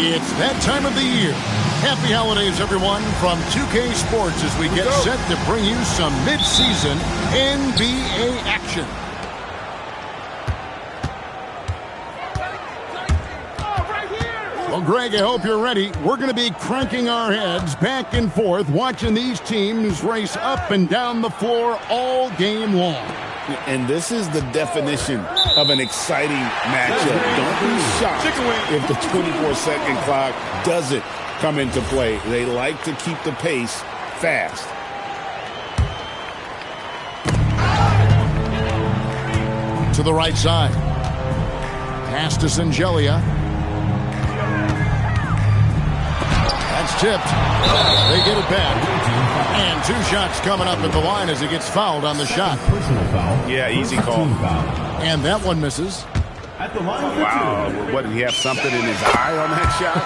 It's that time of the year. Happy holidays, everyone, from 2K Sports as we get set to bring you some mid-season NBA action. Well, Greg, I hope you're ready. We're going to be cranking our heads back and forth, watching these teams race up and down the floor all game long. And this is the definition of an exciting matchup. Don't be shocked if the 24-second clock doesn't come into play. They like to keep the pace fast. To the right side. Pass to Sangelia. That's tipped. They get it back. And 2 shots coming up at the line as he gets fouled on the shot. Yeah, easy call. And that one misses. Wow. What, did he have something in his eye on that shot?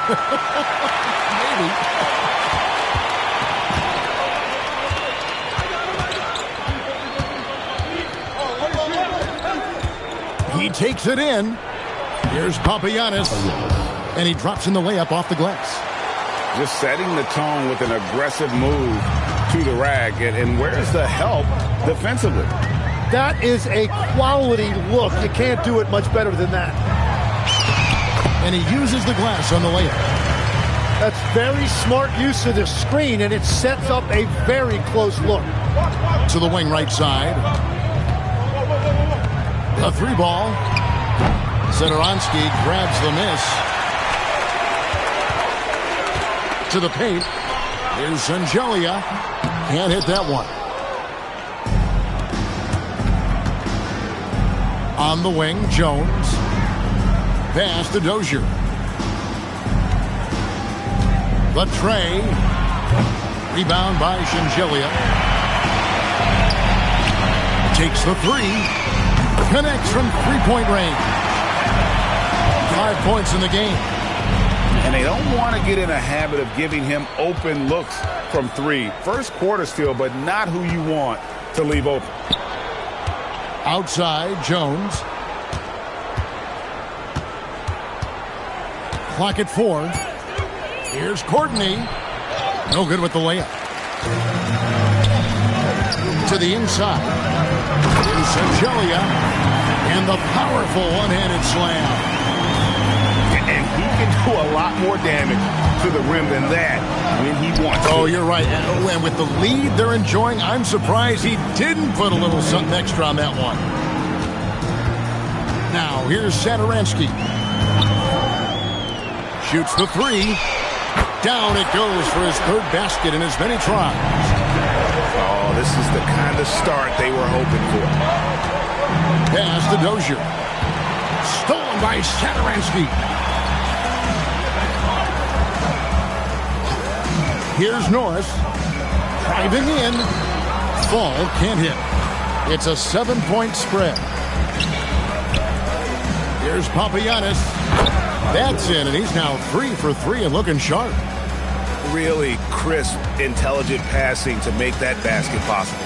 Maybe. He takes it in. Here's Papagiannis. And he drops in the layup off the glass. Just setting the tone with an aggressive move to the rack. And where's the help defensively? That is a quality look. You can't do it much better than that. And he uses the glass on the layup. That's very smart use of the screen, and it sets up a very close look. To the wing right side. A 3-ball. Satoransky grabs the miss. To the paint. Here's Sangelia. Can't hit that one. On the wing, Jones. Pass to Dozier. The tray. Rebound by Sangelia. Takes the 3. Connects from 3-point range. 5 points in the game. And they don't want to get in a habit of giving him open looks from 3. First quarter still, but not who you want to leave open. Outside, Jones. Clock at 4. Here's Courtney. No good with the layup. To the inside. Here's Sangelia. And the powerful one-handed slam. And he can do a lot more damage to the rim than that when he wants to. Oh, you're right. And with the lead they're enjoying, I'm surprised he didn't put a little something extra on that one. Now, here's Satoransky. Shoots the 3. Down it goes for his 3rd basket in as many tries. Oh, this is the kind of start they were hoping for. Pass to Dozier. Stolen by Satoransky. Here's Norris. Driving in. Fall can't hit. It's a 7-point spread. Here's Papagiannis. That's in, and he's now 3 for 3 and looking sharp. Really crisp, intelligent passing to make that basket possible.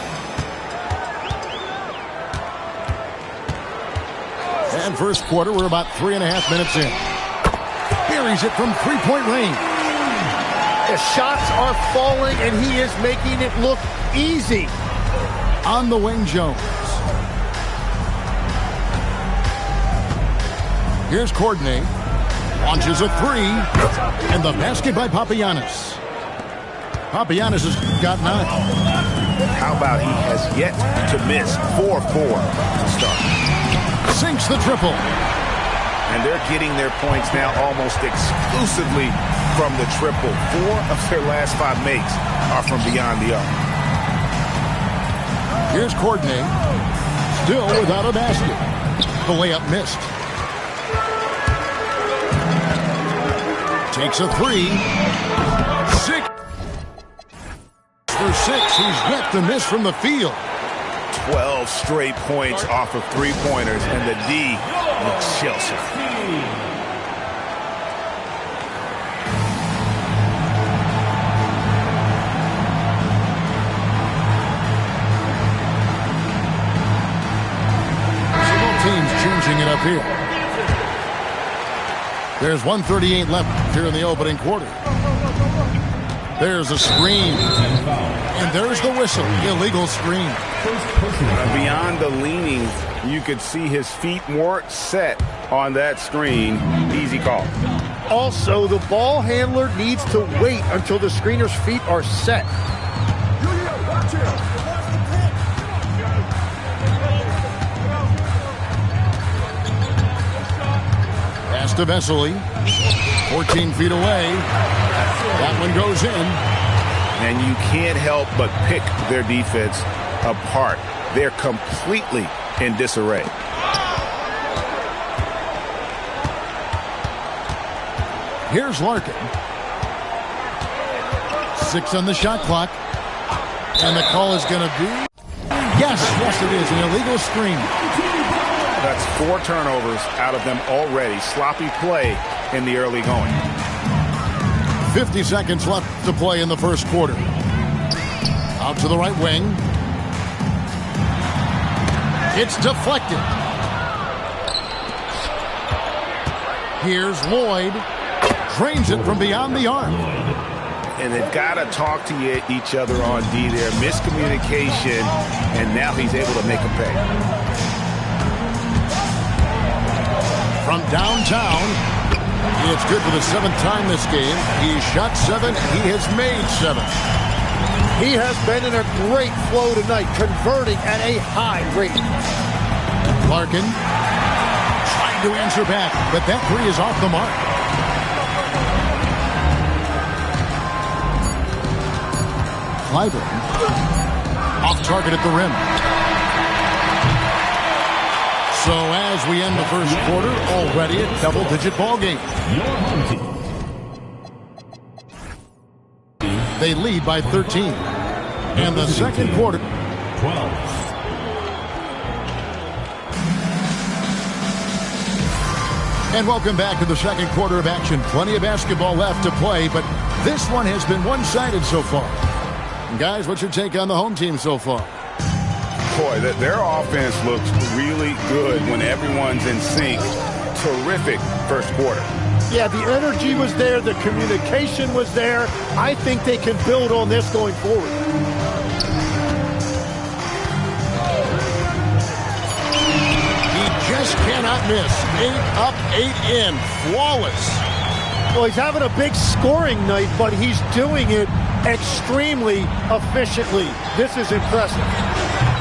And first quarter, we're about 3.5 minutes in. Buries it from 3-point range. The shots are falling, and he is making it look easy. On the wing, Jones. Here's Courtney. Launches a 3. And the basket by Papagiannis. Papagiannis has got 9. How about he has yet to miss 4-4 to start. Sinks the triple. And they're getting their points now almost exclusively from the triple. 4 of their last 5 makes are from beyond the arc. Here's Courtney. Still without a basket. The layup missed. Takes a 3. 6 for 6. He's yet to miss from the field. 12 straight points off of 3-pointers, and the D looks shell-shocked. So both teams changing it up here. There's 1:38 left here in the opening quarter. There's a screen. And there's the whistle. Illegal screen. Beyond the leaning, you could see his feet weren't set on that screen. Easy call. Also, the ball handler needs to wait until the screener's feet are set. Pass to Vesely. 14 feet away. That one goes in. And you can't help but pick their defense apart. They're completely in disarray. Here's Larkin. 6 on the shot clock. And the call is going to be... Yes, it is. An illegal screen. That's 4 turnovers out of them already. Sloppy play in the early going. 50 seconds left to play in the first quarter. Out to the right wing. It's deflected. Here's Lloyd. Drains it from beyond the arc. And they've got to talk to each other on D there. Miscommunication, and now he's able to make a pay. From downtown, it's good for the 7th time this game. He shot 7. He has made 7. He has been in a great flow tonight, converting at a high rate. Larkin trying to answer back, but that 3 is off the mark. Clyburn off target at the rim. So as we end the first quarter, already a double-digit ball game. They lead by 13. And the second quarter. 12. And welcome back to the second quarter of action. Plenty of basketball left to play, but this one has been one-sided so far. And guys, what's your take on the home team so far? Boy, their offense looks really good when everyone's in sync. Terrific first quarter. Yeah, the energy was there. The communication was there. I think they can build on this going forward. He just cannot miss. 8 up, 8 in. Flawless. Well, he's having a big scoring night, but he's doing it extremely efficiently. This is impressive.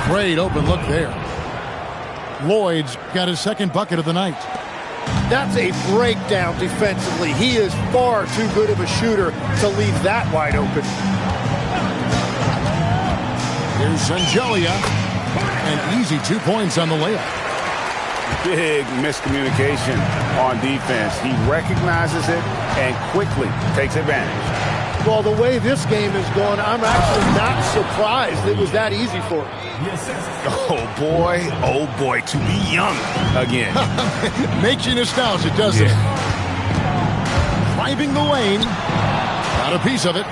Great open look there. Lloyd's got his second bucket of the night. That's a breakdown defensively. He is far too good of a shooter to leave that wide open. Here's Sangelia. An easy 2 points on the layup. Big miscommunication on defense. He recognizes it and quickly takes advantage. Well, the way this game is going, I'm actually not surprised it was that easy for him. Oh boy, to be young again. Makes you nostalgic, doesn't it? Driving the lane. Got a piece of it.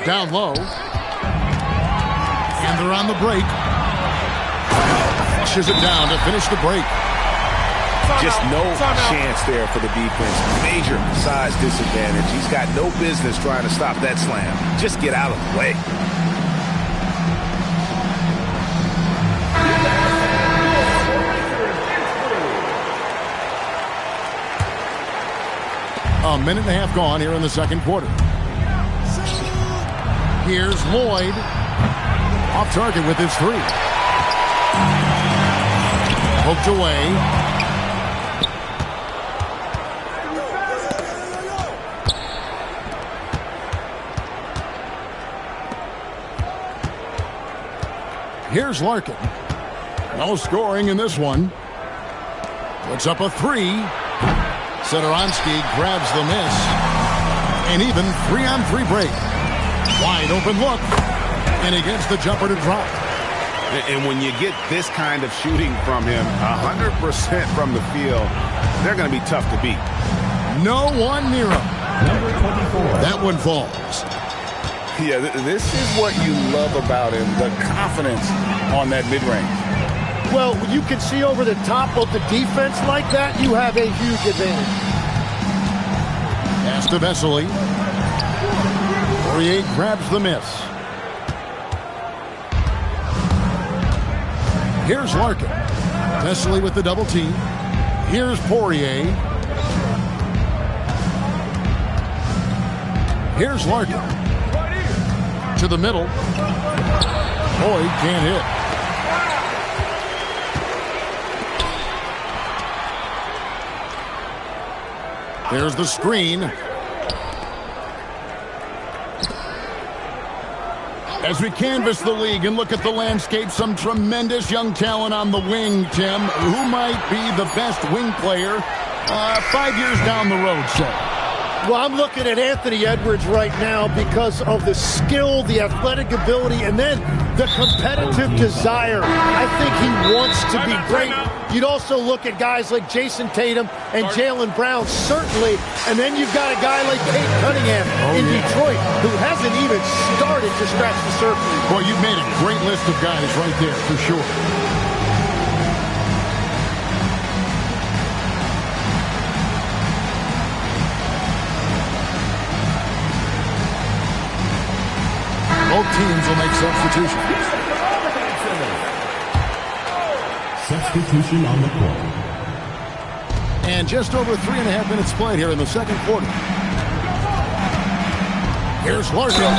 Down low. And they're on the break. Flushes it down to finish the break. Just no chance there for the defense. Major size disadvantage. He's got no business trying to stop that slam. Just get out of the way. A minute and a half gone here in the second quarter. Here's Lloyd. Off target with his 3. Poked away. Here's Larkin. No scoring in this one. Puts up a 3. Setoransky grabs the miss. An even 3-on-3 break. Wide open look. And he gets the jumper to drop. And when you get this kind of shooting from him, 100% from the field, they're going to be tough to beat. No one near him. Number 24. That one falls. Yeah, this is what you love about him, the confidence on that mid-range. Well, when you can see over the top of the defense like that, you have a huge advantage. Pass to Vesely. Poirier grabs the miss. Here's Larkin. Vesely with the double team. Here's Poirier. Here's Larkin. To the middle. Boyd can't hit. There's the screen. As we canvass the league and look at the landscape, some tremendous young talent on the wing, Tim. Who might be the best wing player 5 years down the road, say? Well, I'm looking at Anthony Edwards right now because of the skill, the athletic ability, and then the competitive desire. I think he wants to be great. You'd also look at guys like Jason Tatum and Jaylen Brown, certainly. And then you've got a guy like Cade Cunningham in Detroit who hasn't even started to scratch the surface. Boy, you've made a great list of guys right there, for sure. Both teams will make substitutions. Substitution on the court. And just over 3.5 minutes played here in the second quarter. Here's Larkin.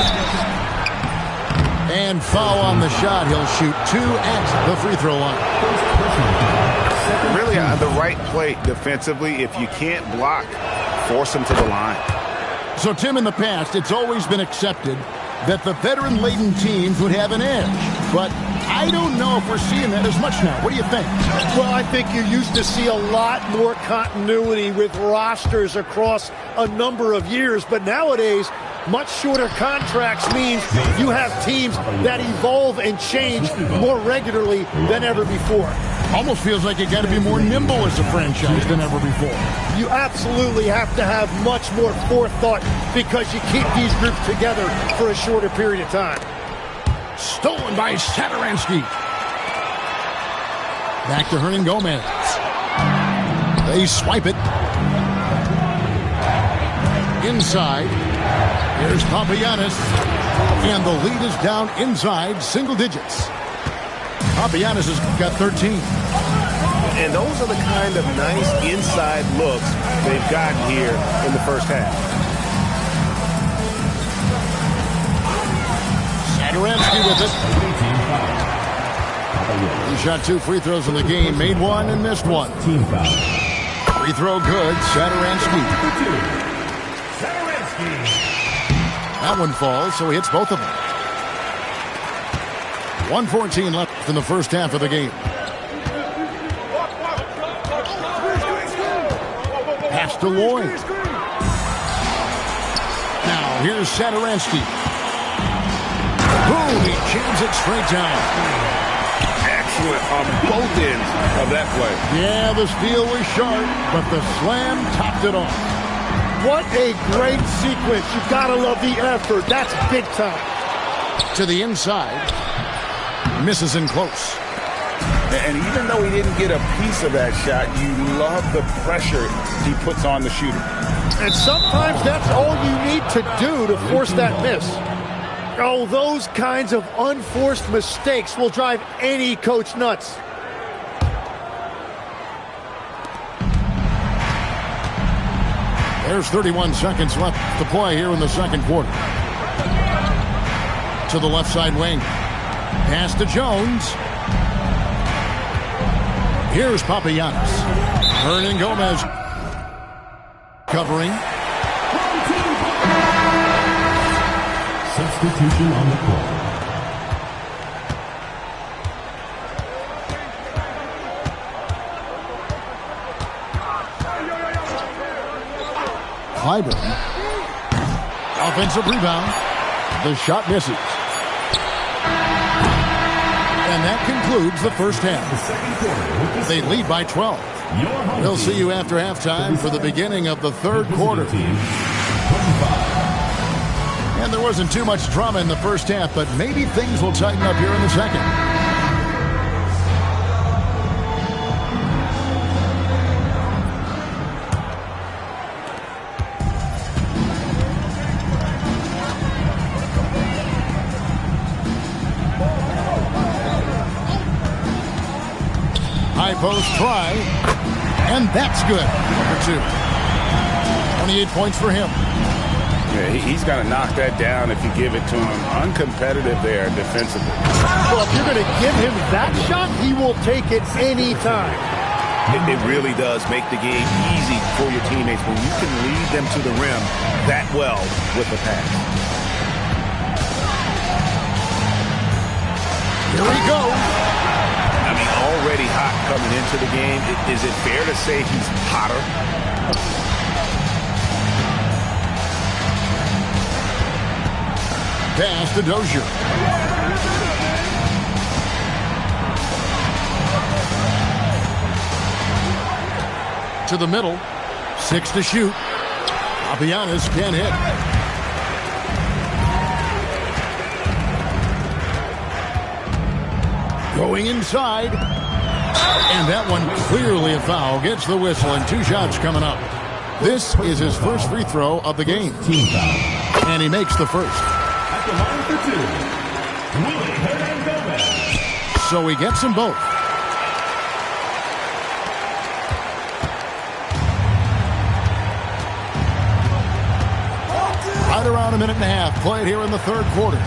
And foul on the shot. He'll shoot 2 at the free throw line. Really the right play defensively. If you can't block, force him to the line. So, Tim, in the past, it's always been accepted that the veteran-laden teams would have an edge. But I don't know if we're seeing that as much now. What do you think? Well, I think you used to see a lot more continuity with rosters across a number of years. But nowadays, much shorter contracts means you have teams that evolve and change more regularly than ever before. Almost feels like you got to be more nimble as a franchise than ever before. You absolutely have to have much more forethought because you keep these groups together for a shorter period of time. Stolen by Satoransky. Back to Hernan Gomez. They swipe it. Inside. Here's Papagiannis. And the lead is down inside single digits. Papagiannis has got 13. And those are the kind of nice inside looks they've gotten here in the first half. Satoransky with it. He shot 2 free throws in the game, made 1 and missed 1. Team foul. Free throw good, Satoransky. That one falls, so he hits both of them. 1:14 left in the first half of the game. Pass to Lloyd. Now here's Satoransky. Boom, he jams it straight down. Excellent on both ends of that play. Yeah, the steal was sharp, but the slam topped it off. What a great sequence. You've got to love the effort. That's big time. To the inside. Misses in close. And even though he didn't get a piece of that shot, you love the pressure he puts on the shooter. And sometimes that's all you need to do to force that miss. Oh, those kinds of unforced mistakes will drive any coach nuts. There's 31 seconds left to play here in the second quarter. To the left side wing. Pass to Jones. Here's Papagiannis. Hernan Gomez covering. Substitution on the court. Clyburn. Offensive rebound. The shot misses. And that concludes the first half. They lead by 12. We'll see you after halftime for the beginning of the third quarter. And there wasn't too much drama in the first half, but maybe things will tighten up here in the second. High post try. And that's good. Number 2. 28 points for him. Yeah, he's got to knock that down if you give it to him. Uncompetitive there defensively. Well, if you're going to give him that shot, he will take it any time. It really does make the game easy for your teammates when you can lead them to the rim that well with the pass. Here we go. I mean, already hot coming into the game. Is it fair to say he's hotter? Pass to Dozier. To the middle. 6 to shoot. Papianis can't hit. Going inside. And that one clearly a foul. Gets the whistle and 2 shots coming up. This is his first free throw of the game. Team foul. And he makes the first. At the line for 2, So he gets them both. Right around a minute and a half played here in the third quarter.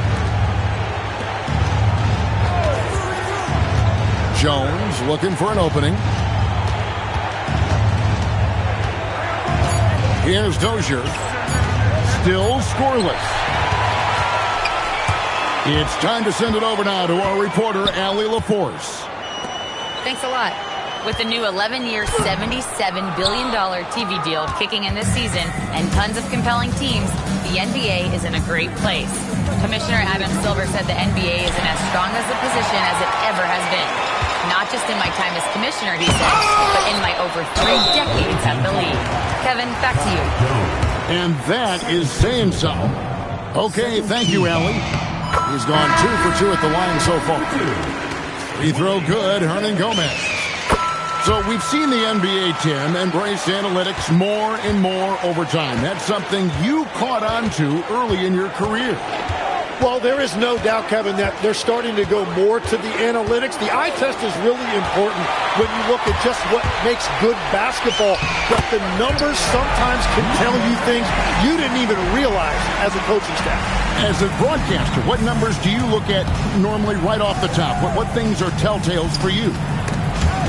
Jones looking for an opening. Here's Dozier. Still scoreless. It's time to send it over now to our reporter, Allie LaForce. Thanks a lot. With the new 11-year, $77 billion TV deal kicking in this season and tons of compelling teams, the NBA is in a great place. Commissioner Adam Silver said the NBA is in as strong as a position as it ever has been. Not just in my time as commissioner, he said, but in my over 3 decades at the league. Kevin, back to you. And that is saying something. Okay, thank you, Allie. He's gone 2 for 2 at the line so far. Free throw good, Hernan Gomez. So we've seen the NBA, Tim, embrace analytics more and more over time. That's something you caught on to early in your career. Well, there is no doubt, Kevin, that they're starting to go more to the analytics. The eye test is really important when you look at just what makes good basketball. But the numbers sometimes can tell you things you didn't even realize as a coaching staff. As a broadcaster, what numbers do you look at normally right off the top? What things are telltales for you?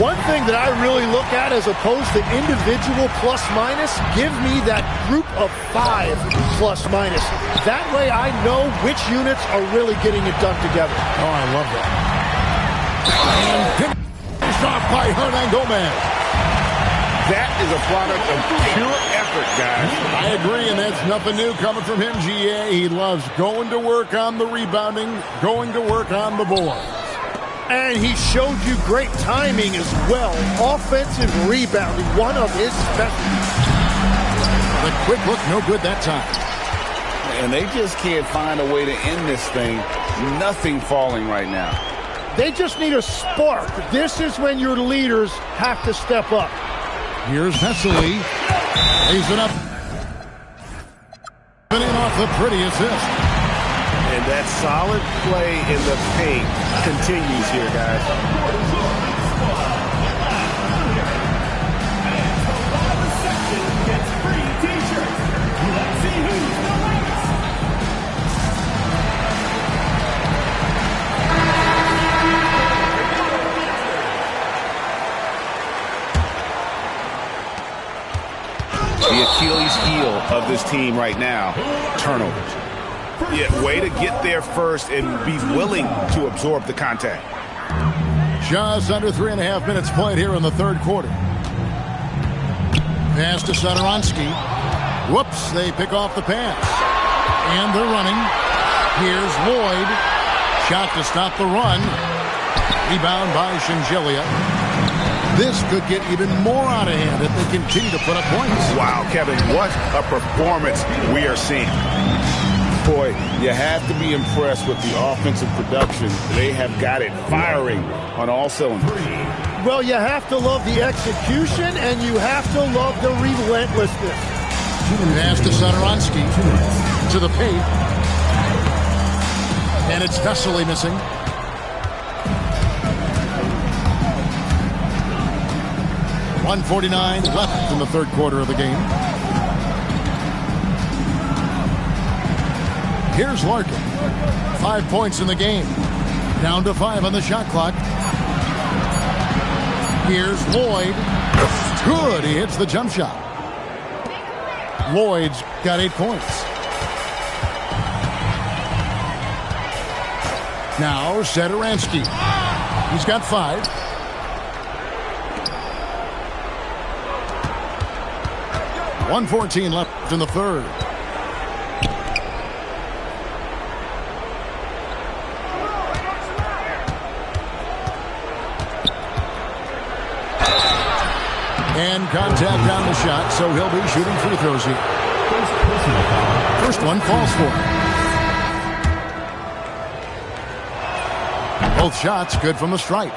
One thing that I really look at as opposed to individual plus-minus, give me that group of 5 plus-minus. That way I know which units are really getting it done together. Oh, I love that. And finished off by Hernan Gomez. That is a product of pure effort, guys. I agree, and that's nothing new coming from him, GA. He loves going to work on the rebounding, going to work on the board. And he showed you great timing as well. Offensive rebounding, one of his specialties. The quick look, no good that time. And they just can't find a way to end this thing. Nothing falling right now. They just need a spark. This is when your leaders have to step up. Here's Vesely. Lays it up. Finishing off the pretty assist. And that solid play in the paint continues here, guys. The Achilles heel of this team right now, turnovers. Yeah, way to get there first and be willing to absorb the contact. Just under 3.5 minutes played here in the third quarter. Pass to Satoransky. Whoops, they pick off the pass. And they're running. Here's Lloyd. Shot to stop the run. Rebound by Shingelia. This could get even more out of hand if they continue to put up points. Wow, Kevin, what a performance we are seeing. Boy, you have to be impressed with the offensive production. They have got it firing on all cylinders. Well, you have to love the execution, and you have to love the relentlessness. Pass to Satoransky. To the paint. And it's Vesely missing. 1:49 left in the third quarter of the game. Here's Larkin. 5 points in the game. Down to 5 on the shot clock. Here's Lloyd. Good. He hits the jump shot. Lloyd's got 8 points. Now Satoransky. He's got 5. .114 left in the third. And contact on the shot, so he'll be shooting free throws here. First one falls for him. Both shots good from the stripe.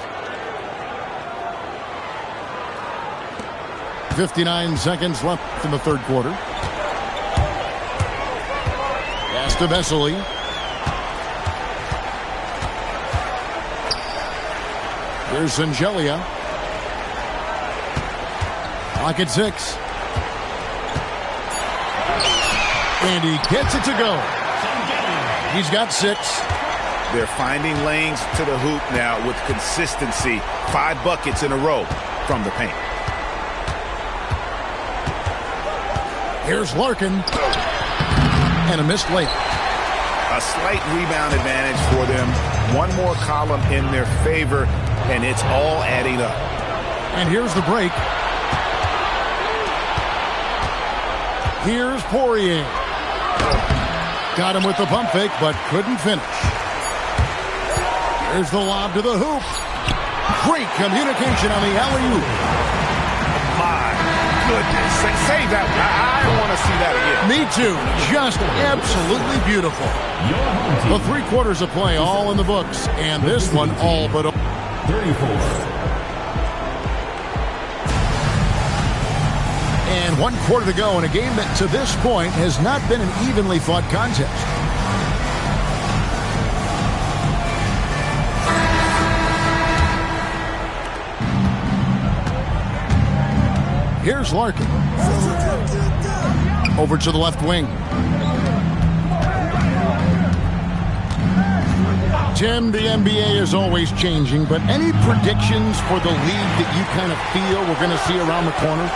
59 seconds left in the third quarter. Pass to Vesely. Here's Zangelia. Clock at 6. And he gets it to go. He's got 6. They're finding lanes to the hoop now with consistency. 5 buckets in a row from the paint. Here's Larkin. And a missed layup. A slight rebound advantage for them. One more column in their favor, and it's all adding up. And here's the break. Here's Poirier. Got him with the pump fake, but couldn't finish. Here's the lob to the hoop. Great communication on the alley-oop. My goodness. Save that. I want to see that again. Me too. Just absolutely beautiful. The 3 quarters of play all in the books, and this one all but 34. And 1 quarter to go in a game that to this point has not been an evenly fought contest. Here's Larkin. Over to the left wing. Tim, the NBA is always changing, but any predictions for the league that you kind of feel we're going to see around the corner?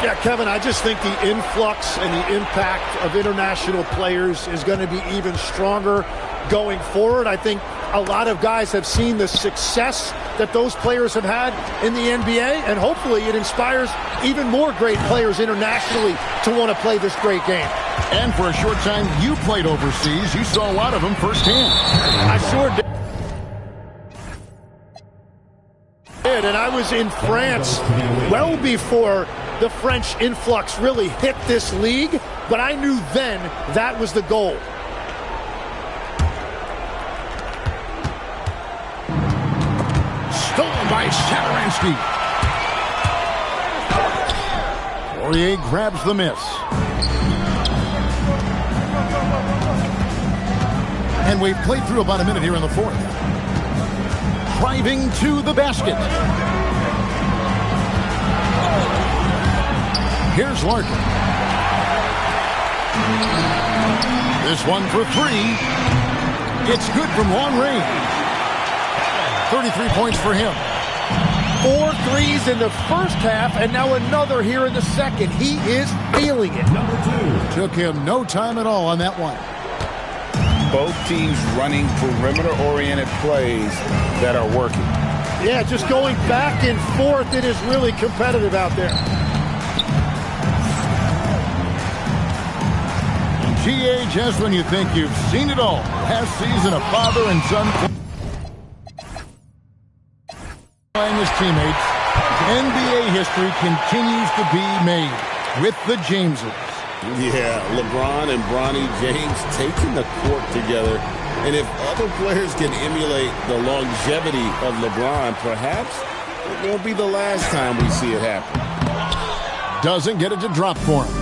Yeah, Kevin, I just think the influx and the impact of international players is going to be even stronger going forward. I think a lot of guys have seen the success that those players have had in the NBA, and hopefully it inspires even more great players internationally to want to play this great game. And for a short time you played overseas, you saw a lot of them firsthand. I sure did. And I was in France well before the French influx really hit this league, but I knew then that was the goal. Stolen by Satoransky. Poirier grabs the miss. And we've played through about a minute here in the fourth. Driving to the basket. Here's Larkin. This one for 3. It's good from long range. 33 points for him. 4 threes in the first half, and now another here in the second. He is feeling it. Number 2. Took him no time at all on that one. Both teams running perimeter-oriented plays that are working. Yeah, just going back and forth. It is really competitive out there. GA, just when you think you've seen it all. Past season, a father and son playing his teammates. NBA history continues to be made with the Jameses. Yeah, LeBron and Bronny James taking the court together. And if other players can emulate the longevity of LeBron, perhaps it won't be the last time we see it happen. Doesn't get it to drop for him.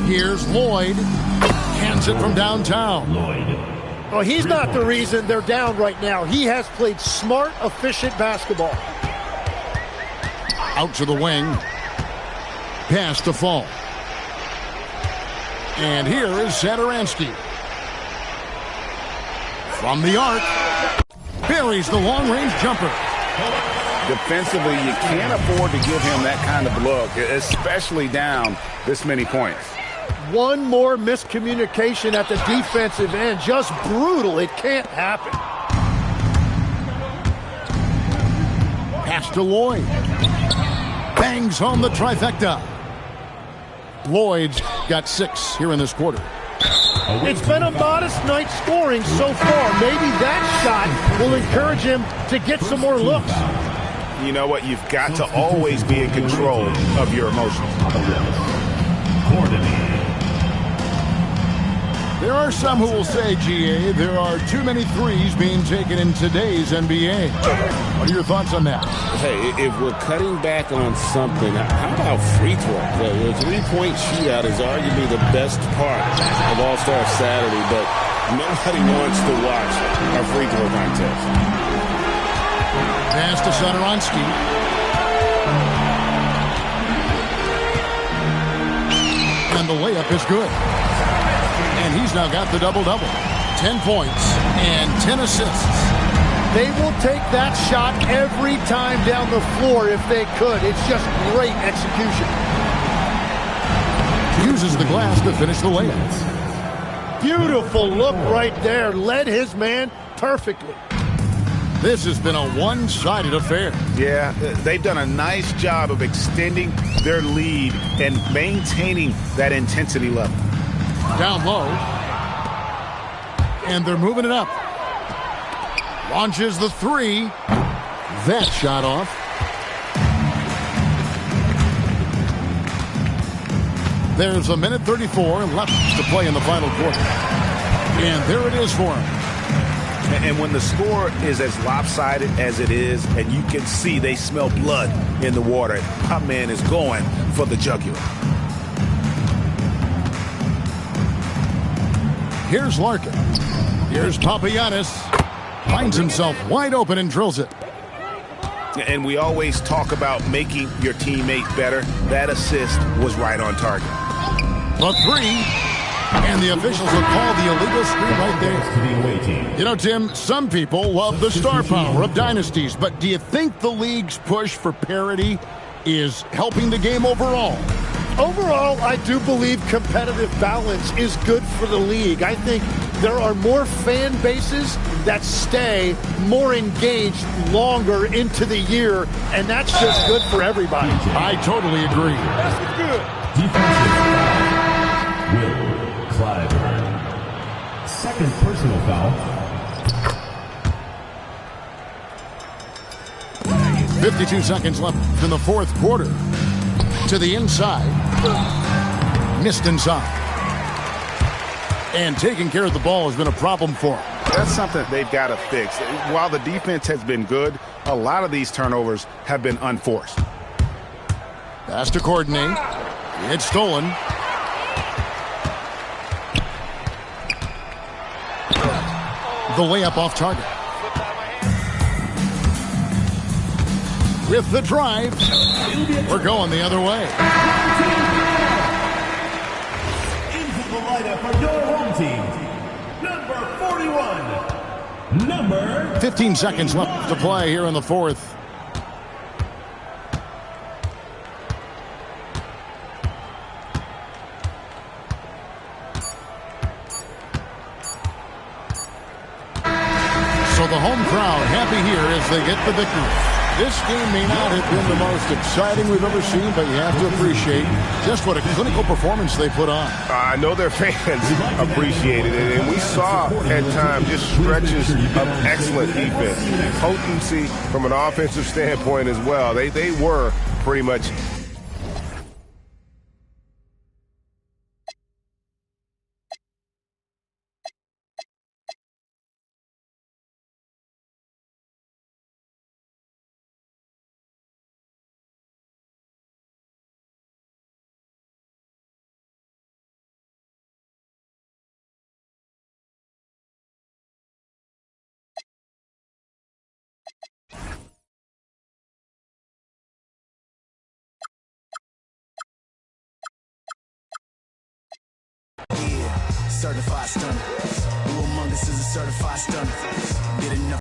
Here's Lloyd. Hands it from downtown. Lloyd. Well, he's not the reason they're down right now. He has played smart, efficient basketball. Out to the wing. Pass to Fall. And here is Satoransky. From the arc. Buries the long-range jumper. Defensively, you can't afford to give him that kind of look, especially down this many points. One more miscommunication at the defensive end. Just brutal. It can't happen. Pass to Lloyd. Bangs home the trifecta. Lloyd's got 6 here in this quarter. It's been a modest night scoring so far. Maybe that shot will encourage him to get some more looks. You know what? You've got to always be in control of your emotions. There are some who will say, GA, there are too many threes being taken in today's NBA. What are your thoughts on that? Hey, if we're cutting back on something, how about free throw? The three-point shootout is arguably the best part of All-Star Saturday, but nobody wants to watch our free throw contest. Pass to Satoransky. And the layup is good. And he's now got the double-double. 10 points and 10 assists. They will take that shot every time down the floor if they could. It's just great execution. Uses the glass to finish the layup. Beautiful look right there. Led his man perfectly. This has been a one-sided affair. Yeah, they've done a nice job of extending their lead and maintaining that intensity level. Down low. And they're moving it up. Launches the 3. That shot off. There's a minute 34 left to play in the final quarter. And there it is for him. And when the score is as lopsided as it is, and you can see they smell blood in the water, my man is going for the jugular. Here's Larkin. Here's Papagiannis. Finds himself wide open and drills it. And we always talk about making your teammate better. That assist was right on target. The 3. And the officials will call the illegal screen right there. You know, Tim, some people love the star power of dynasties, but do you think the league's push for parity is helping the game overall? Overall, I do believe competitive balance is good for the league. I think there are more fan bases that stay more engaged longer into the year, and that's just good for everybody. I totally agree. That's good. Defensive foul. Will Clyburn. Second personal foul. 52 seconds left in the fourth quarter. To the inside. Missed inside. And taking care of the ball has been a problem for him. That's something they've got to fix. While the defense has been good, a lot of these turnovers have been unforced. Pass to coordinate. It's stolen. The layup off target. With the drive. We're going the other way. Into the lineup for your home team. Number 41. 15 seconds left to play here in the fourth. So the home crowd happy here as they get the victory. This game may not have been the most exciting we've ever seen, but you have to appreciate just what a clinical performance they put on. I know their fans appreciated it, and we saw at times just stretches of excellent defense, potency from an offensive standpoint as well. They were pretty much certified stunner? Who among us is a certified stunner? Did enough.